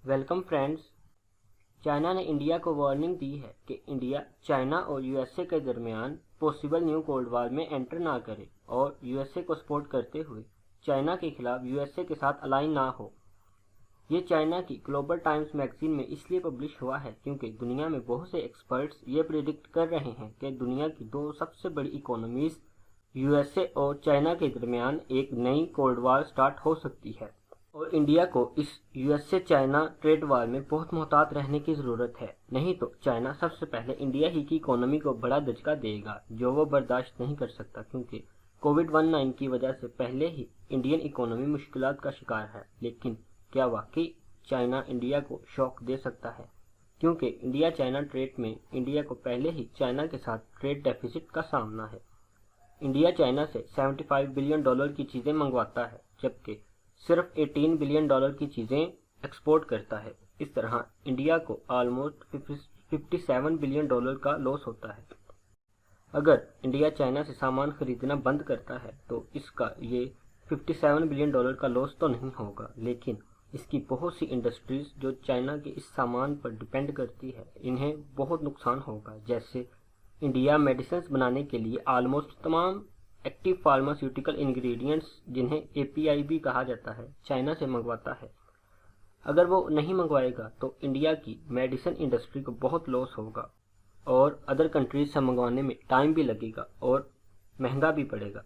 Welcome friends. China ने India को warning दी है कि इंडिया चाइना और यूएसए के दरमियान पॉसिबल न्यू कोल्ड वॉर में एंटर ना करे और यूएसए को सपोर्ट करते हुए चाइना के खिलाफ यूएसए के साथ अलाइन ना हो। ये चाइना की ग्लोबल टाइम्स मैगजीन में इसलिए पब्लिश हुआ है क्योंकि दुनिया में बहुत से एक्सपर्ट्स ये प्रिडिक्ट कर रहे हैं कि दुनिया की दो सबसे बड़ी इकोनॉमीज यूएसए और चाइना के दरमियान एक नई कोल्ड वॉर स्टार्ट हो सकती है और इंडिया को इस यूएसए चाइना ट्रेड वॉर में बहुत मोहतात रहने की ज़रूरत है, नहीं तो चाइना सबसे पहले इंडिया ही की इकोनॉमी को बड़ा धचका देगा जो वो बर्दाश्त नहीं कर सकता, क्योंकि कोविड-19 की वजह से पहले ही इंडियन इकोनॉमी मुश्किलात का शिकार है। लेकिन क्या वाकई चाइना इंडिया को शॉक दे सकता है? क्योंकि इंडिया चाइना ट्रेड में इंडिया को पहले ही चाइना के साथ ट्रेड डेफिसिट का सामना है। इंडिया चाइना से $75 बिलियन की चीज़ें मंगवाता है जबकि सिर्फ $18 बिलियन की चीज़ें एक्सपोर्ट करता है। इस तरह इंडिया को ऑलमोस्ट $57 बिलियन का लॉस होता है। अगर इंडिया चाइना से सामान खरीदना बंद करता है तो इसका ये $57 बिलियन का लॉस तो नहीं होगा, लेकिन इसकी बहुत सी इंडस्ट्रीज जो चाइना के इस सामान पर डिपेंड करती है इन्हें बहुत नुकसान होगा। जैसे इंडिया मेडिसिन बनाने के लिए ऑलमोस्ट तमाम एक्टिव फार्मास्यूटिकल इंग्रेडिएंट्स, जिन्हें एपीआई भी कहा जाता है, चाइना से मंगवाता है। अगर वो नहीं मंगवाएगा तो इंडिया की मेडिसिन इंडस्ट्री को बहुत लॉस होगा और अदर कंट्रीज से मंगवाने में टाइम भी लगेगा और महंगा भी पड़ेगा।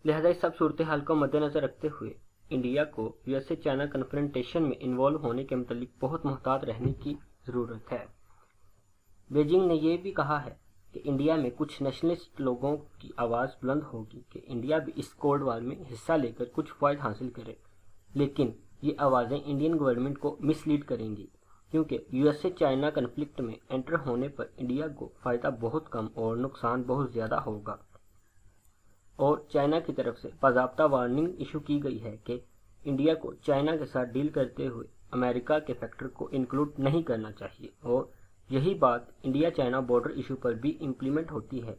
लिहाजा इस सब सूरत हाल को मद्देनजर रखते हुए इंडिया को यूएसए चाइना कन्फ्रंटेशन में इन्वॉल्व होने के मुतालिक बहुत मोहतात रहने की ज़रूरत है। बीजिंग ने यह भी कहा है कि इंडिया में कुछ नेशनलिस्ट लोगों की आवाज़ बुलंद होगी कि इंडिया भी इस कोल्ड वॉर में हिस्सा लेकर कुछ फ़ायदा हासिल करे, लेकिन ये आवाज़ें इंडियन गवर्नमेंट को मिसलीड करेंगी क्योंकि यूएसए चाइना कन्फ्लिक्ट में एंटर होने पर इंडिया को फ़ायदा बहुत कम और नुकसान बहुत ज़्यादा होगा। और चाइना की तरफ से बाज़ाब्ता वार्निंग इशू की गई है कि इंडिया को चाइना के साथ डील करते हुए अमेरिका के फैक्टर को इंक्लूड नहीं करना चाहिए। और यही बात इंडिया चाइना बॉर्डर इशू पर भी इम्प्लीमेंट होती है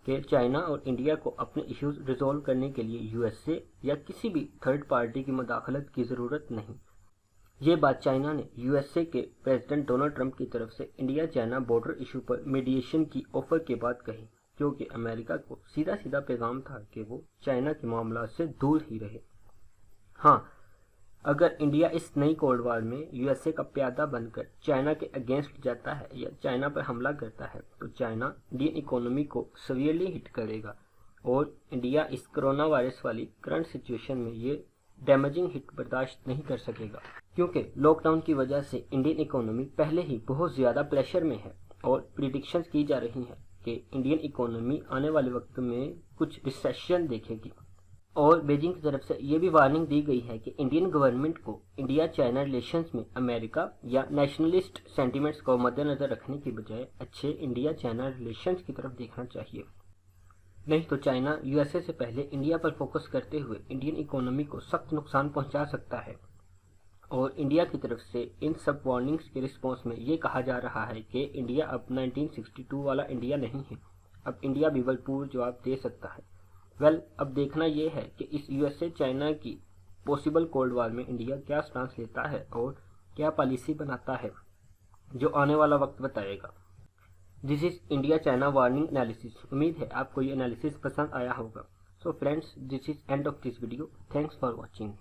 कि चाइना और इंडिया को अपने इश्यूज रिजॉल्व करने के लिए यूएसए या किसी भी थर्ड पार्टी की मुदाखलत की ज़रूरत नहीं। ये बात चाइना ने यूएसए के प्रेसिडेंट डोनाल्ड ट्रंप की तरफ से इंडिया चाइना बॉर्डर इशू पर मीडिएशन की ऑफर के बाद कही, क्योंकि अमेरिका को सीधा सीधा पैगाम था कि वो चाइना के मामला से दूर ही रहे। हाँ, अगर इंडिया इस नई कोल्ड वॉर में यूएसए का प्यादा बनकर चाइना के अगेंस्ट जाता है या चाइना पर हमला करता है तो चाइना इंडियन इकोनॉमी को सीवियरली हिट करेगा और इंडिया इस कोरोना वायरस वाली करंट सिचुएशन में ये डैमेजिंग हिट बर्दाश्त नहीं कर सकेगा, क्योंकि लॉकडाउन की वजह से इंडियन इकोनॉमी पहले ही बहुत ज़्यादा प्रेशर में है और प्रिडिक्शंस की जा रही हैं कि इंडियन इकोनॉमी आने वाले वक्त में कुछ रिसेशन देखेगी। और बीजिंग की तरफ से ये भी वार्निंग दी गई है कि इंडियन गवर्नमेंट को इंडिया चाइना रिलेशंस में अमेरिका या नेशनलिस्ट सेंटिमेंट्स को मद्देनजर रखने की बजाय अच्छे इंडिया चाइना रिलेशंस की तरफ देखना चाहिए, नहीं तो चाइना यूएसए से पहले इंडिया पर फोकस करते हुए इंडियन इकोनॉमी को सख्त नुकसान पहुंचा सकता है। और इंडिया की तरफ से इन सब वार्निंग्स के रिस्पॉन्स में ये कहा जा रहा है कि इंडिया अब 1962 वाला इंडिया नहीं है, अब इंडिया भी भरपूर जवाब दे सकता है। अब देखना यह है कि इस यूएसए चाइना की पॉसिबल कोल्ड वॉर में इंडिया क्या स्टांस लेता है और क्या पॉलिसी बनाता है, जो आने वाला वक्त बताएगा। This is India China warning analysis. उम्मीद है आपको ये एनालिसिस पसंद आया होगा। So friends, this is end of this video. Thanks for watching.